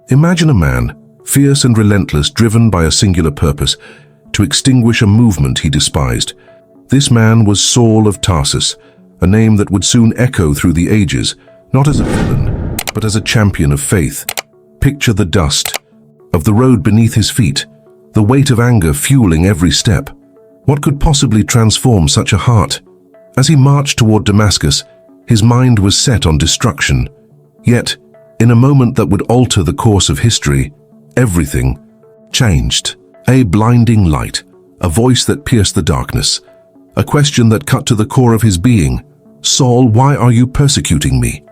Imagine a man, fierce and relentless, driven by a singular purpose, to extinguish a movement he despised. This man was Saul of Tarsus, a name that would soon echo through the ages, not as a villain, but as a champion of faith. Picture the dust of the road beneath his feet, the weight of anger fueling every step. What could possibly transform such a heart? As he marched toward Damascus, his mind was set on destruction. Yet, in a moment that would alter the course of history, everything changed. A blinding light, a voice that pierced the darkness, a question that cut to the core of his being. "Saul, why are you persecuting me?"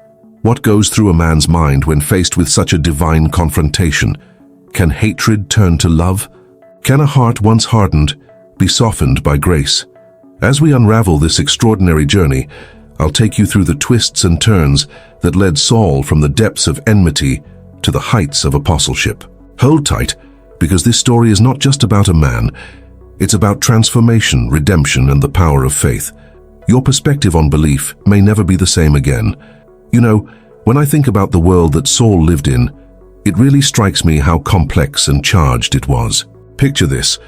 What goes through a man's mind when faced with such a divine confrontation? Can hatred turn to love? Can a heart once hardened be softened by grace? As we unravel this extraordinary journey, I'll take you through the twists and turns that led Saul from the depths of enmity to the heights of apostleship. Hold tight, because this story is not just about a man. It's about transformation, redemption, and the power of faith. Your perspective on belief may never be the same again. You know, when I think about the world that Saul lived in, it really strikes me how complex and charged it was. Picture this: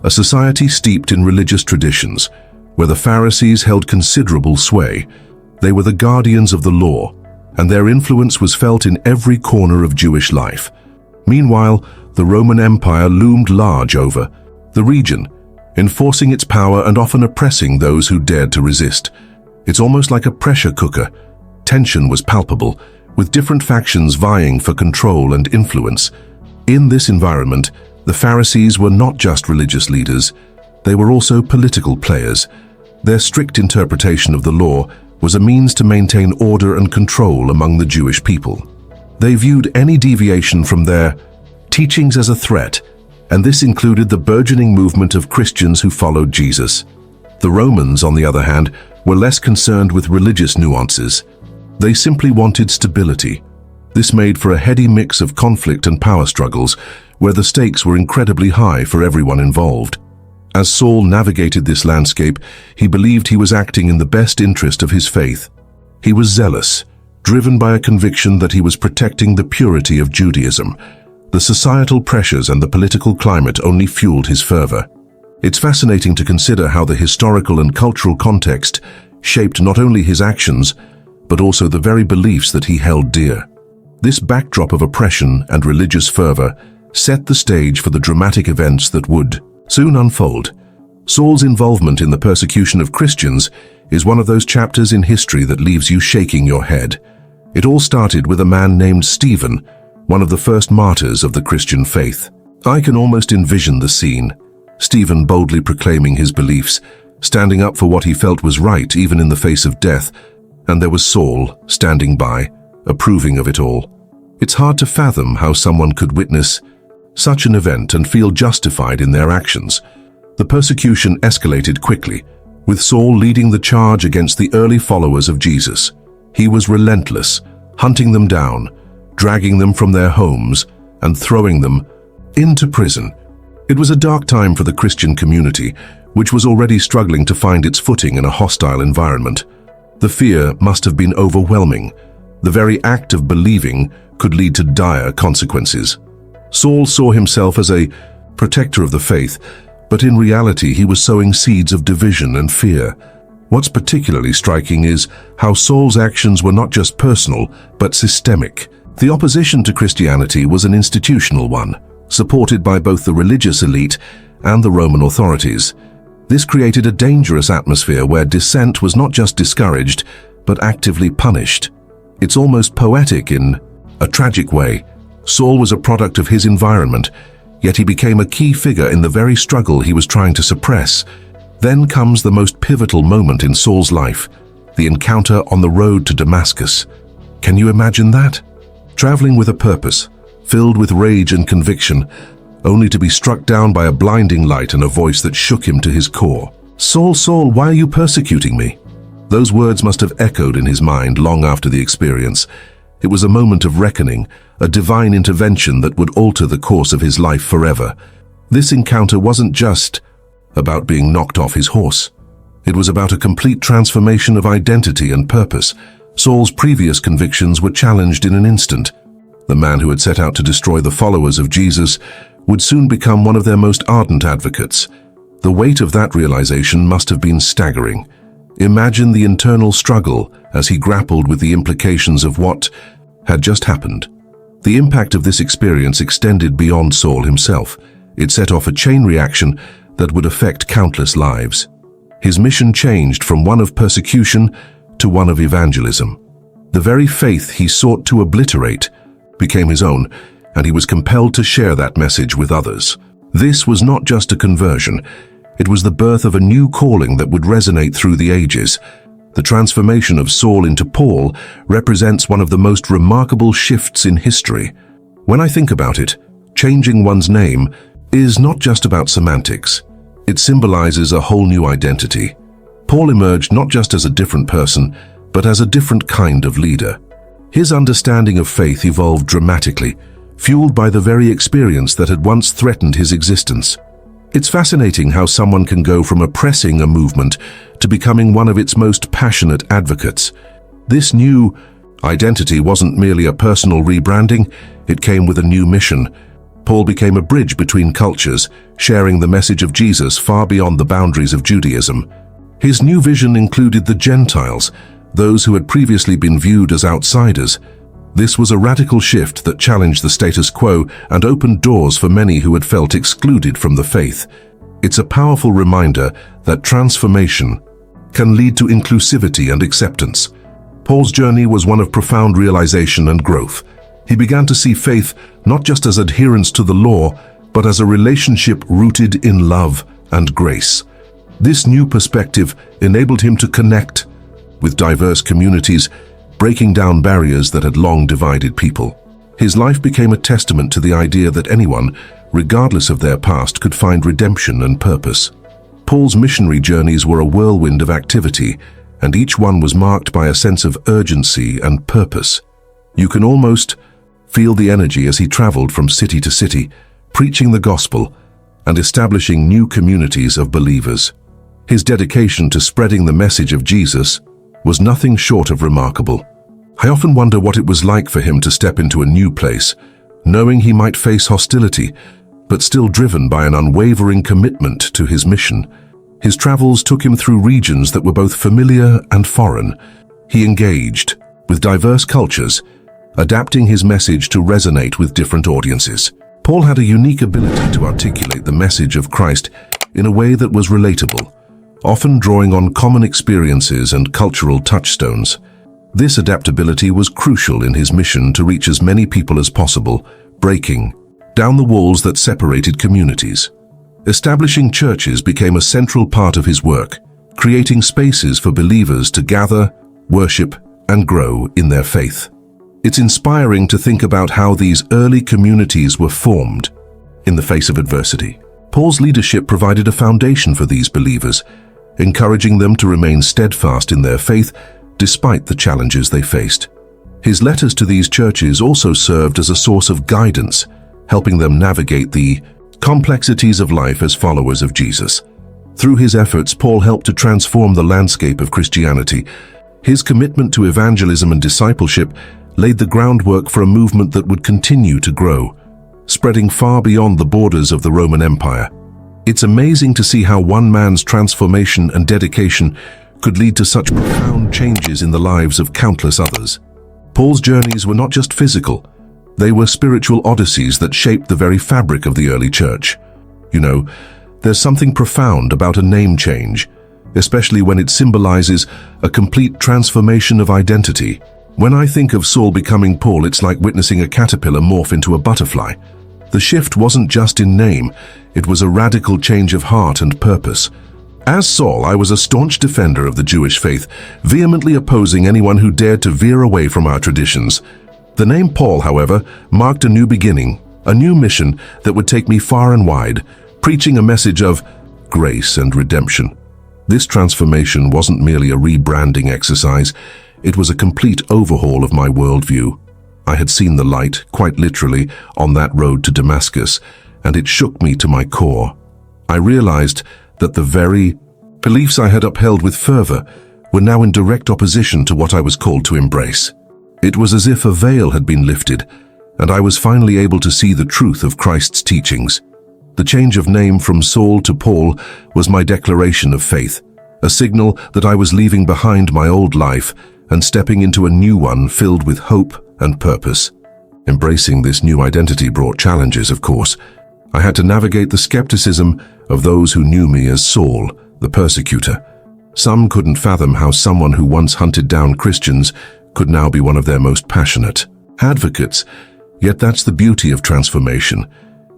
a society steeped in religious traditions, where the Pharisees held considerable sway. They were the guardians of the law, and their influence was felt in every corner of Jewish life. Meanwhile, the Roman Empire loomed large over the region, enforcing its power and often oppressing those who dared to resist. It's almost like a pressure cooker. Tension was palpable, with different factions vying for control and influence. In this environment, the Pharisees were not just religious leaders, they were also political players. Their strict interpretation of the law was a means to maintain order and control among the Jewish people. They viewed any deviation from their teachings as a threat, and this included the burgeoning movement of Christians who followed Jesus. The Romans, on the other hand, were less concerned with religious nuances. They simply wanted stability. This made for a heady mix of conflict and power struggles, where the stakes were incredibly high for everyone involved. As Saul navigated this landscape, he believed he was acting in the best interest of his faith. He was zealous, driven by a conviction that he was protecting the purity of Judaism. The societal pressures and the political climate only fueled his fervor. It's fascinating to consider how the historical and cultural context shaped not only his actions, but also the very beliefs that he held dear. This backdrop of oppression and religious fervor set the stage for the dramatic events that would soon unfold. Saul's involvement in the persecution of Christians is one of those chapters in history that leaves you shaking your head. It all started with a man named Stephen, one of the first martyrs of the Christian faith. I can almost envision the scene. Stephen boldly proclaiming his beliefs, standing up for what he felt was right even in the face of death, and there was Saul standing by, approving of it all. It's hard to fathom how someone could witness such an event and feel justified in their actions. The persecution escalated quickly, with Saul leading the charge against the early followers of Jesus. He was relentless, hunting them down, dragging them from their homes, and throwing them into prison. It was a dark time for the Christian community, which was already struggling to find its footing in a hostile environment. The fear must have been overwhelming. The very act of believing could lead to dire consequences. Saul saw himself as a protector of the faith, but in reality he was sowing seeds of division and fear. What's particularly striking is how Saul's actions were not just personal, but systemic. The opposition to Christianity was an institutional one, supported by both the religious elite and the Roman authorities. This created a dangerous atmosphere where dissent was not just discouraged, but actively punished. It's almost poetic in a tragic way. Saul was a product of his environment, yet he became a key figure in the very struggle he was trying to suppress. Then comes the most pivotal moment in Saul's life, the encounter on the road to Damascus. Can you imagine that? Traveling with a purpose, filled with rage and conviction, only to be struck down by a blinding light and a voice that shook him to his core. "Saul, Saul, why are you persecuting me?" Those words must have echoed in his mind long after the experience. It was a moment of reckoning, a divine intervention that would alter the course of his life forever. This encounter wasn't just about being knocked off his horse. It was about a complete transformation of identity and purpose. Saul's previous convictions were challenged in an instant. The man who had set out to destroy the followers of Jesus would soon become one of their most ardent advocates. The weight of that realization must have been staggering. Imagine the internal struggle as he grappled with the implications of what had just happened. The impact of this experience extended beyond Saul himself. It set off a chain reaction that would affect countless lives. His mission changed from one of persecution to one of evangelism. The very faith he sought to obliterate became his own, and he was compelled to share that message with others. This was not just a conversion. It was the birth of a new calling that would resonate through the ages. The transformation of Saul into Paul represents one of the most remarkable shifts in history. When I think about it, changing one's name is not just about semantics. It symbolizes a whole new identity. Paul emerged not just as a different person, but as a different kind of leader. His understanding of faith evolved dramatically, fueled by the very experience that had once threatened his existence. It's fascinating how someone can go from oppressing a movement to becoming one of its most passionate advocates. This new identity wasn't merely a personal rebranding, it came with a new mission. Paul became a bridge between cultures, sharing the message of Jesus far beyond the boundaries of Judaism. His new vision included the Gentiles, those who had previously been viewed as outsiders. This was a radical shift that challenged the status quo and opened doors for many who had felt excluded from the faith. It's a powerful reminder that transformation can lead to inclusivity and acceptance. Paul's journey was one of profound realization and growth. He began to see faith not just as adherence to the law, but as a relationship rooted in love and grace. This new perspective enabled him to connect with diverse communities, breaking down barriers that had long divided people. His life became a testament to the idea that anyone, regardless of their past, could find redemption and purpose. Paul's missionary journeys were a whirlwind of activity, and each one was marked by a sense of urgency and purpose. You can almost feel the energy as he traveled from city to city, preaching the gospel and establishing new communities of believers. His dedication to spreading the message of Jesus was nothing short of remarkable. I often wonder what it was like for him to step into a new place, knowing he might face hostility, but still driven by an unwavering commitment to his mission. His travels took him through regions that were both familiar and foreign. He engaged with diverse cultures, adapting his message to resonate with different audiences. Paul had a unique ability to articulate the message of Christ in a way that was relatable, often drawing on common experiences and cultural touchstones. This adaptability was crucial in his mission to reach as many people as possible, breaking down the walls that separated communities. Establishing churches became a central part of his work, creating spaces for believers to gather, worship, and grow in their faith. It's inspiring to think about how these early communities were formed in the face of adversity. Paul's leadership provided a foundation for these believers, encouraging them to remain steadfast in their faith despite the challenges they faced. His letters to these churches also served as a source of guidance, helping them navigate the complexities of life as followers of Jesus. Through his efforts, Paul helped to transform the landscape of Christianity. His commitment to evangelism and discipleship laid the groundwork for a movement that would continue to grow, spreading far beyond the borders of the Roman Empire. It's amazing to see how one man's transformation and dedication could lead to such profound changes in the lives of countless others. Paul's journeys were not just physical, they were spiritual odysseys that shaped the very fabric of the early church. You know, there's something profound about a name change, especially when it symbolizes a complete transformation of identity. When I think of Saul becoming Paul, it's like witnessing a caterpillar morph into a butterfly. The shift wasn't just in name, it was a radical change of heart and purpose. As Saul, I was a staunch defender of the Jewish faith, vehemently opposing anyone who dared to veer away from our traditions. The name Paul, however, marked a new beginning, a new mission that would take me far and wide, preaching a message of grace and redemption. This transformation wasn't merely a rebranding exercise, it was a complete overhaul of my worldview. I had seen the light, quite literally, on that road to Damascus, and it shook me to my core. I realized that the very beliefs I had upheld with fervor were now in direct opposition to what I was called to embrace. It was as if a veil had been lifted, and I was finally able to see the truth of Christ's teachings. The change of name from Saul to Paul was my declaration of faith, a signal that I was leaving behind my old life and stepping into a new one filled with hope and purpose. Embracing this new identity brought challenges, of course. I had to navigate the skepticism of those who knew me as Saul, the persecutor. Some couldn't fathom how someone who once hunted down Christians could now be one of their most passionate advocates. Yet that's the beauty of transformation.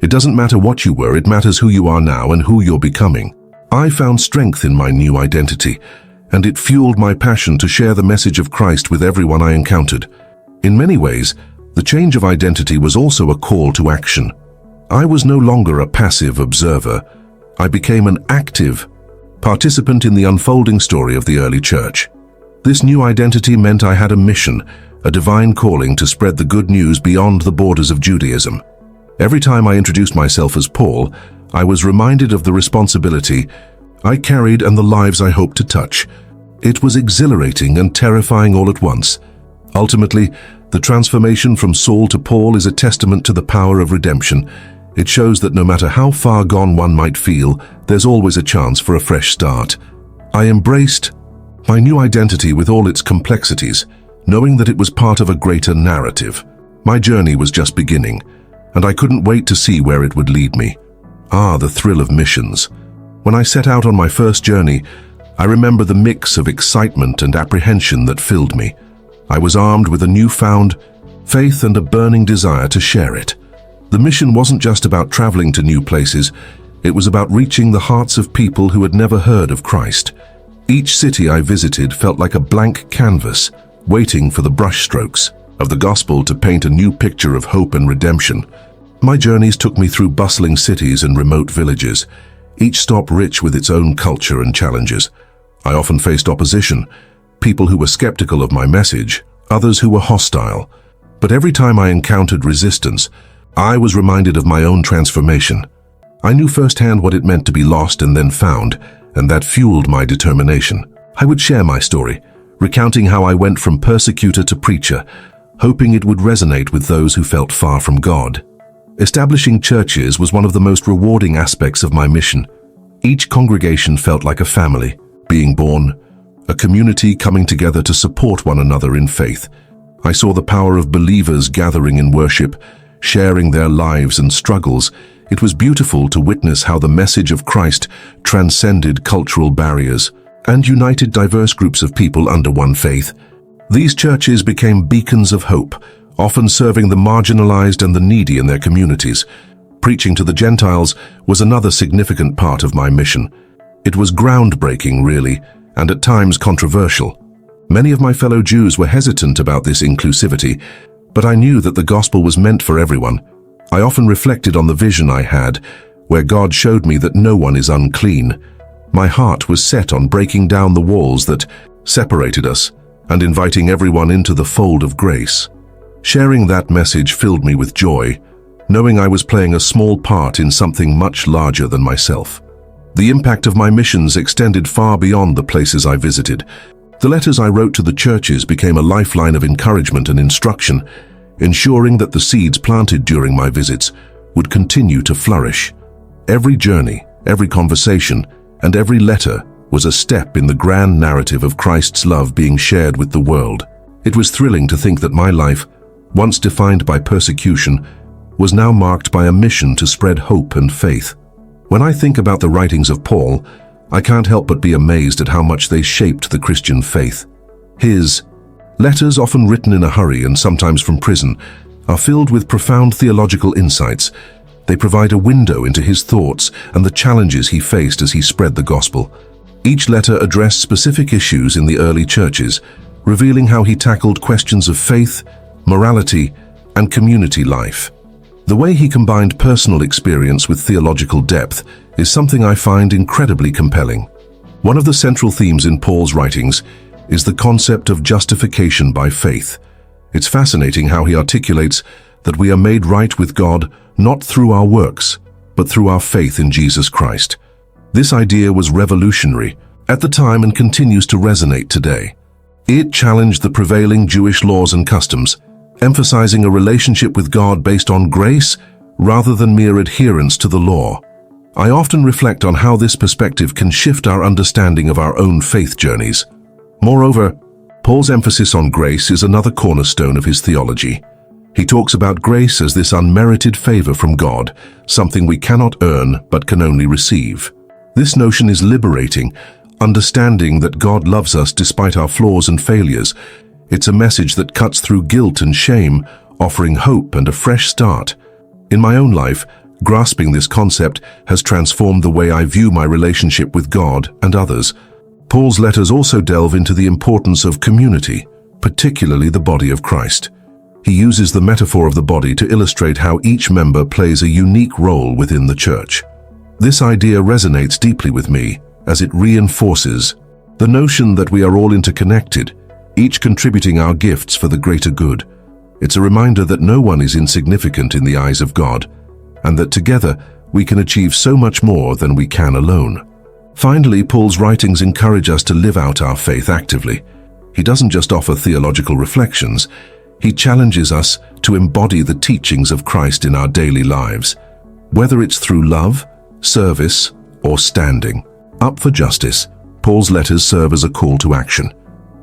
It doesn't matter what you were, it matters who you are now and who you're becoming. I found strength in my new identity, and it fueled my passion to share the message of Christ with everyone I encountered. In many ways, the change of identity was also a call to action. I was no longer a passive observer. I became an active participant in the unfolding story of the early church. This new identity meant I had a mission, a divine calling to spread the good news beyond the borders of Judaism. Every time I introduced myself as Paul, I was reminded of the responsibility I carried and the lives I hoped to touch. It was exhilarating and terrifying all at once. Ultimately, the transformation from Saul to Paul is a testament to the power of redemption. It shows that no matter how far gone one might feel, there's always a chance for a fresh start. I embraced my new identity with all its complexities, knowing that it was part of a greater narrative. My journey was just beginning, and I couldn't wait to see where it would lead me. The thrill of missions. When I set out on my first journey, I remember the mix of excitement and apprehension that filled me. I was armed with a newfound faith and a burning desire to share it. The mission wasn't just about traveling to new places, it was about reaching the hearts of people who had never heard of Christ. Each city I visited felt like a blank canvas, waiting for the brushstrokes of the gospel to paint a new picture of hope and redemption. My journeys took me through bustling cities and remote villages, each stop rich with its own culture and challenges. I often faced opposition, people who were skeptical of my message, others who were hostile. But every time I encountered resistance, I was reminded of my own transformation. I knew firsthand what it meant to be lost and then found, and that fueled my determination. I would share my story, recounting how I went from persecutor to preacher, hoping it would resonate with those who felt far from God. Establishing churches was one of the most rewarding aspects of my mission. Each congregation felt like a family, being born, a community coming together to support one another in faith. I saw the power of believers gathering in worship, sharing their lives and struggles. It was beautiful to witness how the message of Christ transcended cultural barriers and united diverse groups of people under one faith. These churches became beacons of hope, often serving the marginalized and the needy in their communities. Preaching to the Gentiles was another significant part of my mission. It was groundbreaking, really, and at times controversial. Many of my fellow Jews were hesitant about this inclusivity, but I knew that the gospel was meant for everyone. I often reflected on the vision I had, where God showed me that no one is unclean. My heart was set on breaking down the walls that separated us and inviting everyone into the fold of grace. Sharing that message filled me with joy, knowing I was playing a small part in something much larger than myself. The impact of my missions extended far beyond the places I visited. The letters I wrote to the churches became a lifeline of encouragement and instruction, ensuring that the seeds planted during my visits would continue to flourish. Every journey, every conversation, and every letter was a step in the grand narrative of Christ's love being shared with the world. It was thrilling to think that my life, once defined by persecution, was now marked by a mission to spread hope and faith. When I think about the writings of Paul, I can't help but be amazed at how much they shaped the Christian faith. His letters, often written in a hurry and sometimes from prison, are filled with profound theological insights. They provide a window into his thoughts and the challenges he faced as he spread the gospel. Each letter addressed specific issues in the early churches, revealing how he tackled questions of faith, morality, and community life. The way he combined personal experience with theological depth is something I find incredibly compelling. One of the central themes in Paul's writings is the concept of justification by faith. It's fascinating how he articulates that we are made right with God not through our works, but through our faith in Jesus Christ. This idea was revolutionary at the time and continues to resonate today. It challenged the prevailing Jewish laws and customs, emphasizing a relationship with God based on grace rather than mere adherence to the law. I often reflect on how this perspective can shift our understanding of our own faith journeys. Moreover, Paul's emphasis on grace is another cornerstone of his theology. He talks about grace as this unmerited favor from God, something we cannot earn but can only receive. This notion is liberating, understanding that God loves us despite our flaws and failures. It's a message that cuts through guilt and shame, offering hope and a fresh start. In my own life, grasping this concept has transformed the way I view my relationship with God and others. Paul's letters also delve into the importance of community, particularly the body of Christ. He uses the metaphor of the body to illustrate how each member plays a unique role within the church. This idea resonates deeply with me, as it reinforces the notion that we are all interconnected, each contributing our gifts for the greater good. It's a reminder that no one is insignificant in the eyes of God, and that together we can achieve so much more than we can alone. Finally, Paul's writings encourage us to live out our faith actively. He doesn't just offer theological reflections, he challenges us to embody the teachings of Christ in our daily lives, whether it's through love, service, or standing up for justice. Paul's letters serve as a call to action.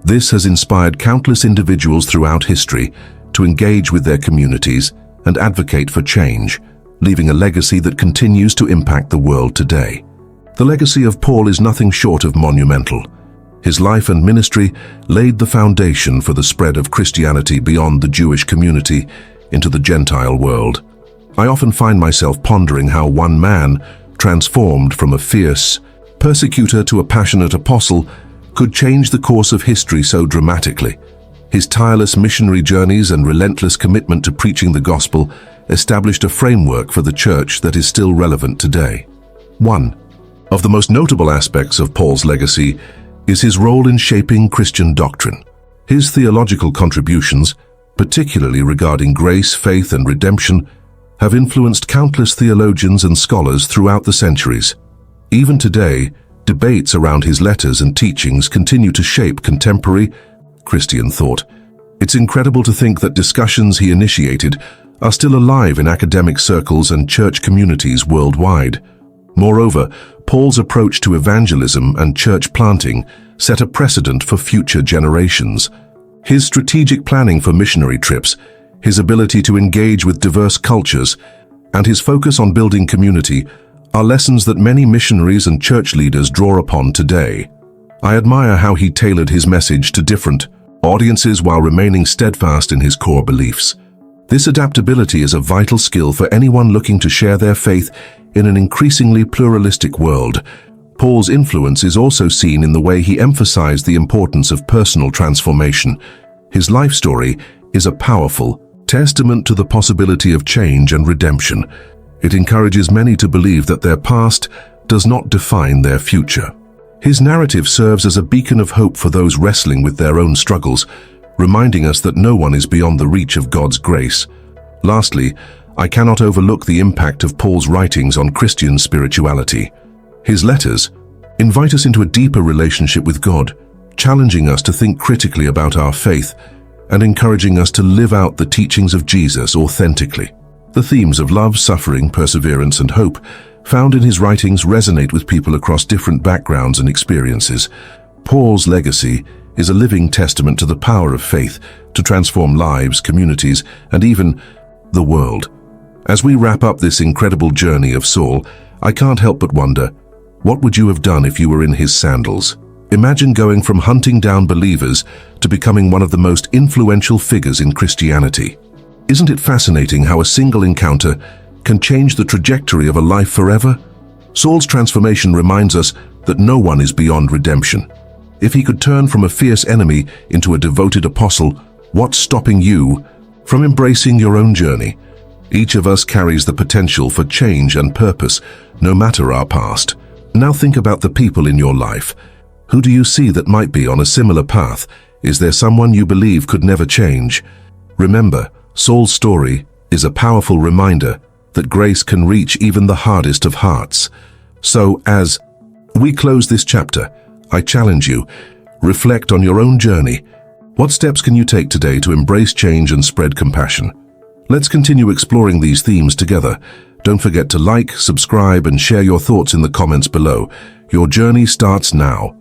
This has inspired countless individuals throughout history to engage with their communities and advocate for change, leaving a legacy that continues to impact the world today. The legacy of Paul is nothing short of monumental. His life and ministry laid the foundation for the spread of Christianity beyond the Jewish community into the Gentile world. I often find myself pondering how one man, transformed from a fierce persecutor to a passionate apostle, could change the course of history so dramatically. His tireless missionary journeys and relentless commitment to preaching the gospel established a framework for the church that is still relevant today. One of the most notable aspects of Paul's legacy is his role in shaping Christian doctrine. His theological contributions, particularly regarding grace, faith, and redemption, have influenced countless theologians and scholars throughout the centuries. Even today, debates around his letters and teachings continue to shape contemporary Christian thought. It's incredible to think that discussions he initiated are still alive in academic circles and church communities worldwide. Moreover, Paul's approach to evangelism and church planting set a precedent for future generations. His strategic planning for missionary trips, his ability to engage with diverse cultures, and his focus on building community are lessons that many missionaries and church leaders draw upon today. I admire how he tailored his message to different audiences while remaining steadfast in his core beliefs. This adaptability is a vital skill for anyone looking to share their faith in an increasingly pluralistic world. Paul's influence is also seen in the way he emphasized the importance of personal transformation. His life story is a powerful testament to the possibility of change and redemption. It encourages many to believe that their past does not define their future. His narrative serves as a beacon of hope for those wrestling with their own struggles, reminding us that no one is beyond the reach of God's grace. Lastly, I cannot overlook the impact of Paul's writings on Christian spirituality. His letters invite us into a deeper relationship with God, challenging us to think critically about our faith and encouraging us to live out the teachings of Jesus authentically. The themes of love, suffering, perseverance, and hope found in his writings resonate with people across different backgrounds and experiences. Paul's legacy is a living testament to the power of faith to transform lives, communities, and even the world. As we wrap up this incredible journey of Saul, I can't help but wonder, what would you have done if you were in his sandals? Imagine going from hunting down believers to becoming one of the most influential figures in Christianity. Isn't it fascinating how a single encounter can change the trajectory of a life forever? Saul's transformation reminds us that no one is beyond redemption. If he could turn from a fierce enemy into a devoted apostle, what's stopping you from embracing your own journey? Each of us carries the potential for change and purpose, no matter our past. Now think about the people in your life. Who do you see that might be on a similar path? Is there someone you believe could never change? Remember, Saul's story is a powerful reminder that grace can reach even the hardest of hearts. So, as we close this chapter, I challenge you, reflect on your own journey. What steps can you take today to embrace change and spread compassion? Let's continue exploring these themes together. Don't forget to like, subscribe, and share your thoughts in the comments below. Your journey starts now.